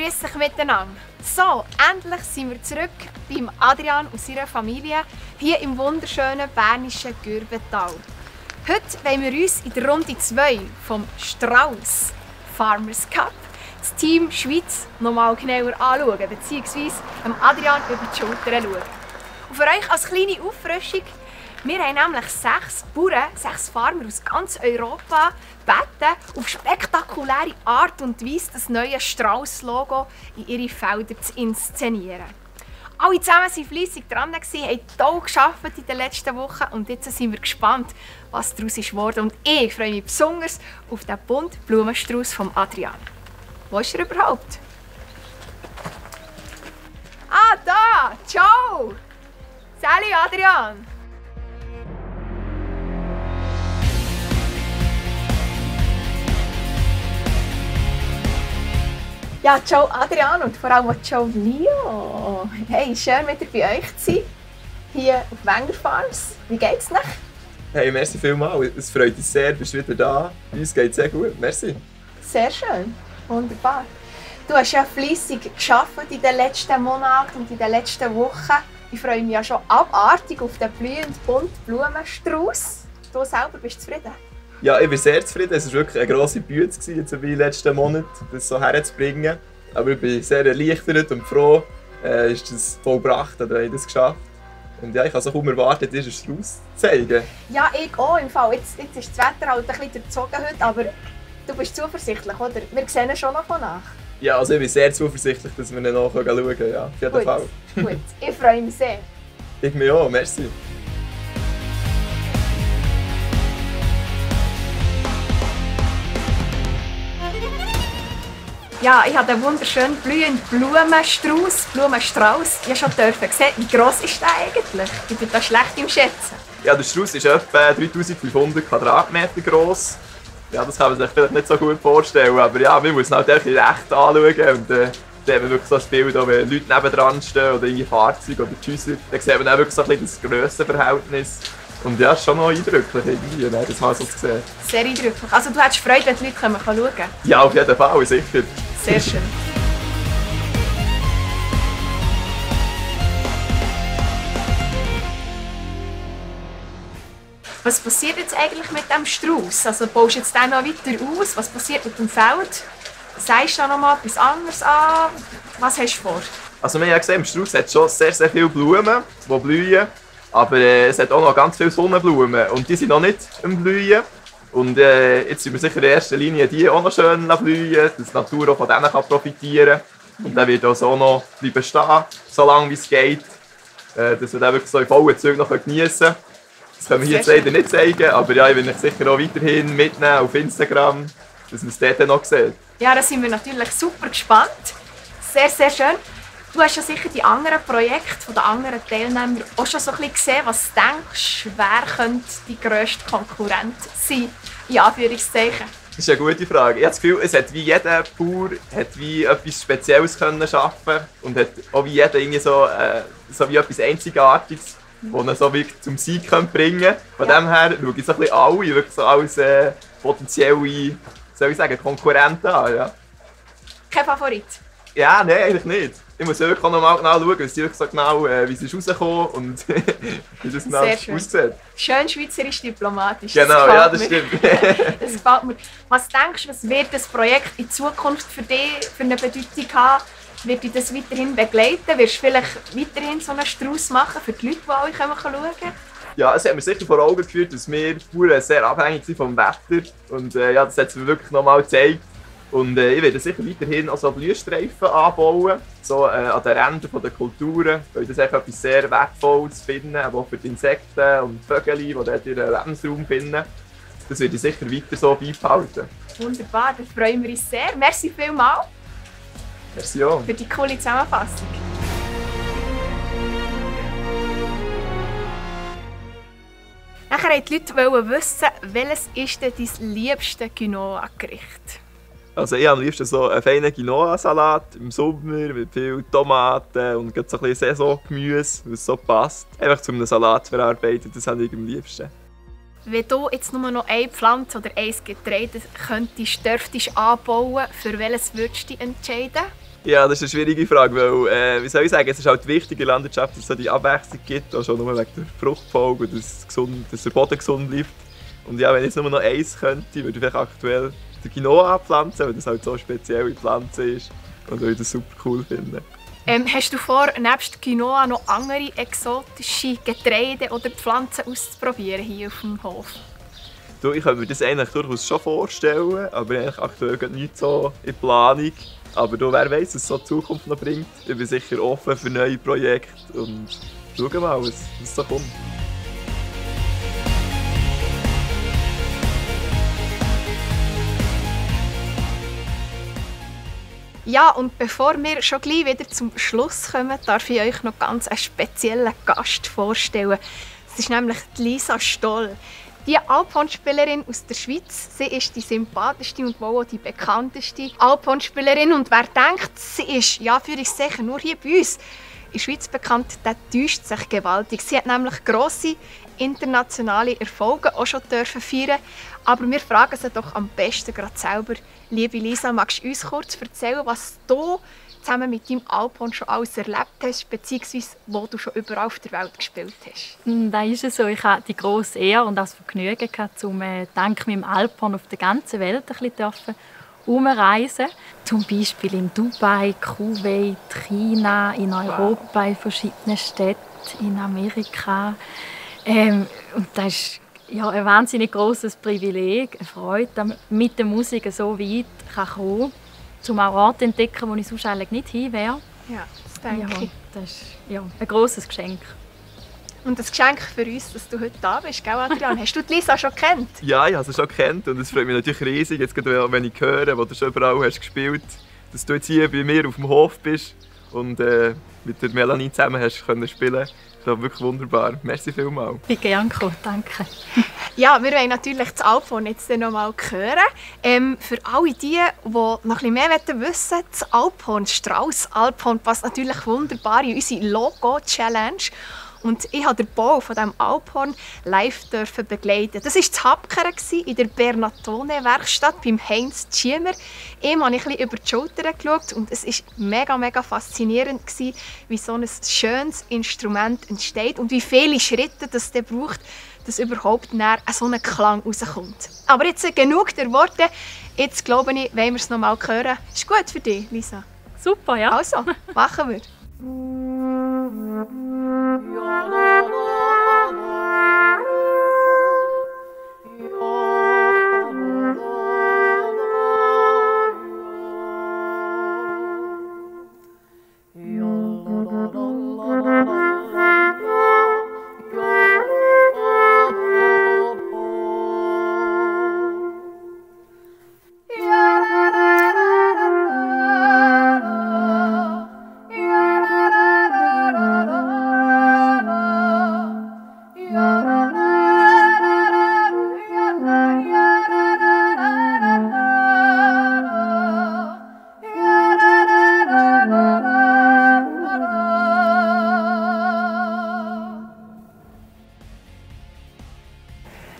Grüß euch miteinander. So, endlich sind wir zurück beim Adrian und seiner Familie hier im wunderschönen bernischen Gürbental. Heute wollen wir uns in der Runde 2 vom Strauss Farmers Cup das Team Schweiz noch mal genauer anschauen, bzw. Adrian über die Schulter schauen. Und für euch als kleine Auffrischung: wir haben nämlich 6 Bauern, 6 Farmer aus ganz Europa gebeten, auf spektakuläre Art und Weise das neue Strauss-Logo in ihre Felder zu inszenieren. Alle zusammen waren fleissig dran, haben toll gearbeitet in den letzten Wochen und jetzt sind wir gespannt, was daraus geworden ist. Und ich freue mich besonders auf den bunten Blumenstrauß von Adrian. Wo ist er überhaupt? Ah, da! Ciao! Salut, Adrian! Ja, ciao Adrian und vor allem ciao Leo. Hey, schön wieder bei euch zu sein, hier auf Wenger Farms. Wie geht's noch? Hey, merci vielmals. Es freut uns sehr, bist wieder da. Uns geht es sehr gut. Merci. Sehr schön, wunderbar. Du hast ja fleissig gearbeitet in den letzten Monaten und in den letzten Wochen. Ich freue mich ja schon abartig auf den blühenden bunten Blumenstrauß. Du selber bist zufrieden? Ja, ich bin sehr zufrieden. Es war wirklich eine grosse Bühne in den letzten Monaten, das so herzubringen. Aber ich bin sehr erleichtert und froh, ist das vollbracht oder habe ich das geschafft. Und ja, ich kann es kaum erwarten, dir einen Strauß zu zeigen. Ja, ich auch im Fall. Jetzt ist das Wetter halt ein bisschen durchzogen heute, aber du bist zuversichtlich, oder? Wir sehen ihn schon noch von nach. Ja, also ich bin sehr zuversichtlich, dass wir ihn noch schauen können. Ja, auf jeden Fall. Gut, ich freue mich sehr. Ich mich auch, merci. Ja, ich habe einen wunderschönen blühenden Blumenstrauß. Ich durfte schon sehen, wie gross ist der eigentlich? Ich bin da schlecht im Schätzen. Ja, der Strauß ist etwa 3500 Quadratmeter gross. Ja, das kann man sich vielleicht nicht so gut vorstellen, aber ja, man muss ihn halt echt anschauen. Und da hat man wirklich so ein Bild, wenn Leute nebendran stehen oder irgendwie Fahrzeuge oder die Häuser, dann sieht man auch wirklich so ein bisschen das Grössenverhältnis. Und ja, es ist schon noch eindrücklich, irgendwie, das mal so zu sehen. Sehr eindrücklich. Also du hättest Freude, wenn die Leute schauen können? Ja, auf jeden Fall, sicher. Sehr schön. Was passiert jetzt eigentlich mit dem Strauß? Also baust du jetzt den noch weiter aus? Was passiert mit dem Feld? Sagst du da noch mal etwas anderes an? Was hast du vor? Also wir haben ja gesehen, im Strauß hat schon sehr viele Blumen, die blühen. Aber es hat auch noch ganz viele Sonnenblumen und die sind noch nicht am Blühen. Und jetzt sind wir sicher in erster Linie die auch noch schön blühen, dass die Natur auch von denen profitieren kann. Und dann wird auch so noch bleiben stehen, so lange wie es geht, dass wir den wirklich so in vollen Zügen noch geniessen können. Das können wir hier jetzt leider nicht zeigen, aber ja, ich will euch sicher auch weiterhin mitnehmen auf Instagram, dass man es dort noch sieht. Ja, da sind wir natürlich super gespannt. Sehr, sehr schön. Du hast ja sicher die anderen Projekte der anderen Teilnehmer auch schon so ein bisschen gesehen. Was denkst du, wer könnte die grösste Konkurrent sein? In Anführungszeichen. Das ist eine gute Frage. Ich habe das Gefühl, es hat wie jeder Bauer hat wie etwas Spezielles können schaffen und hat auch wie jeder irgendwie so wie etwas Einzigartiges, das er so wirklich zum Sieg bringen kann. Von dem her schaue ich so ein bisschen alle wirklich so als potenzielle, soll ich sagen, Konkurrenten an. Ja. Kein Favorit? Ja, nein, eigentlich nicht. Ich muss wirklich auch noch mal genau schauen, so genau, wie sie rausgekommen und wie das genau aussieht. Schön schweizerisch diplomatisch. Genau, ja, das stimmt. Das gefällt mir. Was denkst du, was wird das Projekt in Zukunft für dich für eine Bedeutung haben? Wird dich das weiterhin begleiten? Wirst du vielleicht weiterhin so einen Strauß machen für die Leute, die alle schauen können? Ja, es hat mir sicher vor Augen geführt, dass wir Bauern sehr abhängig sind vom Wetter. Und ja, das hat es mir wirklich noch mal gezeigt. Und ich werde sicher weiterhin auch so Blühstreifen anbauen, so an den Rändern der Kulturen, weil das echt etwas sehr Wertvolles finden, auch für die Insekten und Vögel, die dort ihren Lebensraum finden. Das werde ich sicher weiter so beibehalten. Wunderbar, da freuen wir uns sehr. Merci vielmals für die coole Zusammenfassung. Nachher wollten die Leute wissen, welches ist denn dein liebste Quinoa-Gericht? Also ich habe am liebsten so einen feinen Quinoa-Salat im Sommer mit viel Tomaten und so ein bisschen Saisongemüse, was so passt. Einfach zu einem Salat verarbeitet, das habe ich am liebsten. Wenn du jetzt nur noch eine Pflanze oder ein Getreide dürftest anbauen, für welches würdest du dich entscheiden? Ja, das ist eine schwierige Frage, weil, wie soll ich sagen, es ist halt wichtig in der Landwirtschaft, dass es so die Abwechslung gibt, auch schon nur wegen der Fruchtfolge, dass der Boden gesund bleibt. Und ja, wenn ich jetzt nur noch eins könnte, würde ich vielleicht aktuell den Quinoa anpflanzen, weil das halt so eine spezielle Pflanze ist und weil ich das super cool finde. Hast du vor, nebst Quinoa noch andere exotische Getreide oder Pflanzen auszuprobieren hier auf dem Hof? Du, ich könnte mir das eigentlich durchaus schon vorstellen, aber eigentlich aktuell geht nicht so in Planung. Aber du, wer weiß, was es so die Zukunft noch bringt. Ich bin sicher offen für neue Projekte und schauen mal, was so kommt. Ja, und bevor wir schon gleich wieder zum Schluss kommen, darf ich euch noch ganz einen speziellen Gast vorstellen. Es ist nämlich Lisa Stoll. Die Alphornspielerin aus der Schweiz. Sie ist die sympathischste und wohl auch die bekannteste Alphornspielerin. Und wer denkt, sie ist ja für ich sicher nur hier bei uns in der Schweiz bekannt, der täuscht sich gewaltig. Sie hat nämlich grosse internationale Erfolge auch schon feiern. Aber wir fragen sie doch am besten gerade selber. Liebe Lisa, magst du uns kurz erzählen, was du zusammen mit deinem Alphorn schon alles erlebt hast, beziehungsweise wo du schon überall auf der Welt gespielt hast? Da ist es so, ich hatte die grosse Ehre und das Vergnügen, um dank meinem Alphorn auf der ganzen Welt ein bisschen umreisen. Zum Beispiel in Dubai, Kuwait, China, in Europa, in verschiedenen Städten, in Amerika. Und das ist ja, ein wahnsinnig grosses Privileg, eine Freude, dass man mit der Musik so weit kommen kann, um auch Orte zu entdecken, wo ich sonst eigentlich nicht hin wäre. Ja, das denke ich. Das ist ja, ein grosses Geschenk. Und ein Geschenk für uns, dass du heute da bist, gell, Adrian? Hast du die Lisa schon gekannt? Ja, ich habe sie schon gekannt und es freut mich natürlich riesig, jetzt gerade, wenn ich höre, wo du schon überall hast gespielt hast, dass du jetzt hier bei mir auf dem Hof bist und mit der Melanie zusammen hast können spielen. Das ist wirklich wunderbar. Merci vielmals. Ich bin gerne gekommen, danke. Ja, wir wollen natürlich das Alphorn jetzt noch mal hören. Für alle die noch ein bisschen mehr wissen wollen, das Alphorn, das Strauss-Alphorn passt natürlich wunderbar in unsere Logo-Challenge. Und ich durfte den Bau von diesem Alphorn live begleiten. Das war das Hapkeren in der Bernatone-Werkstatt beim Heinz Schiemer. Ihm habe ich ein bisschen über die Schulter geschaut und es war mega faszinierend, wie so ein schönes Instrument entsteht und wie viele Schritte es braucht, dass überhaupt so ein Klang rauskommt. Aber jetzt genug der Worte. Jetzt glaube ich, wollen wir es noch mal hören. Ist gut für dich, Lisa? Super, ja. Also, machen wir.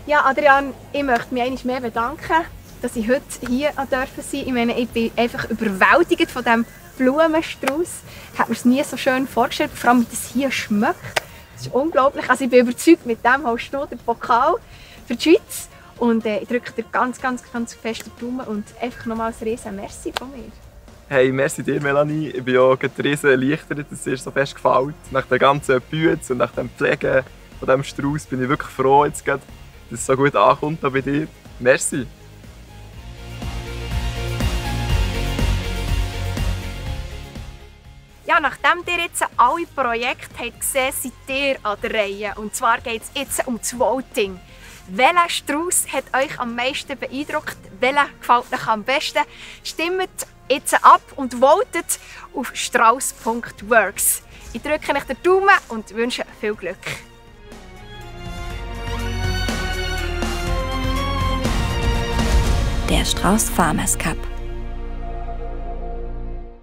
Ja, Adrian, ich möchte mich einmal mehr bedanken, dass ich heute hier sein durfte. Ich meine, ich bin einfach überwältigt von diesem Blumenstrauß. Ich habe mir es nie so schön vorgestellt, vor allem wie das hier schmeckt. Das ist unglaublich. Also ich bin überzeugt, mit dem holst du den Pokal für die Schweiz. Und ich drücke dir ganz fest die Daumen und einfach nochmals ein riesen Merci von mir. Hey, merci dir, Melanie. Ich bin auch riesen erleichtert, dass es dir so fest gefällt. Nach der ganzen Bütze und nach dem Pflegen von diesem Strauß bin ich wirklich froh, jetzt gerade, dass es so gut ankommt bei dir. Merci. Ja, nachdem ihr jetzt alle Projekte habt gesehen, seid ihr an der Reihe. Und zwar geht es jetzt um das Voting. Welcher Strauß hat euch am meisten beeindruckt? Welcher gefällt euch am besten? Stimmt jetzt ab und votet auf strauss.works. Ich drücke euch den Daumen und wünsche viel Glück. Der Strauss Farmers Cup.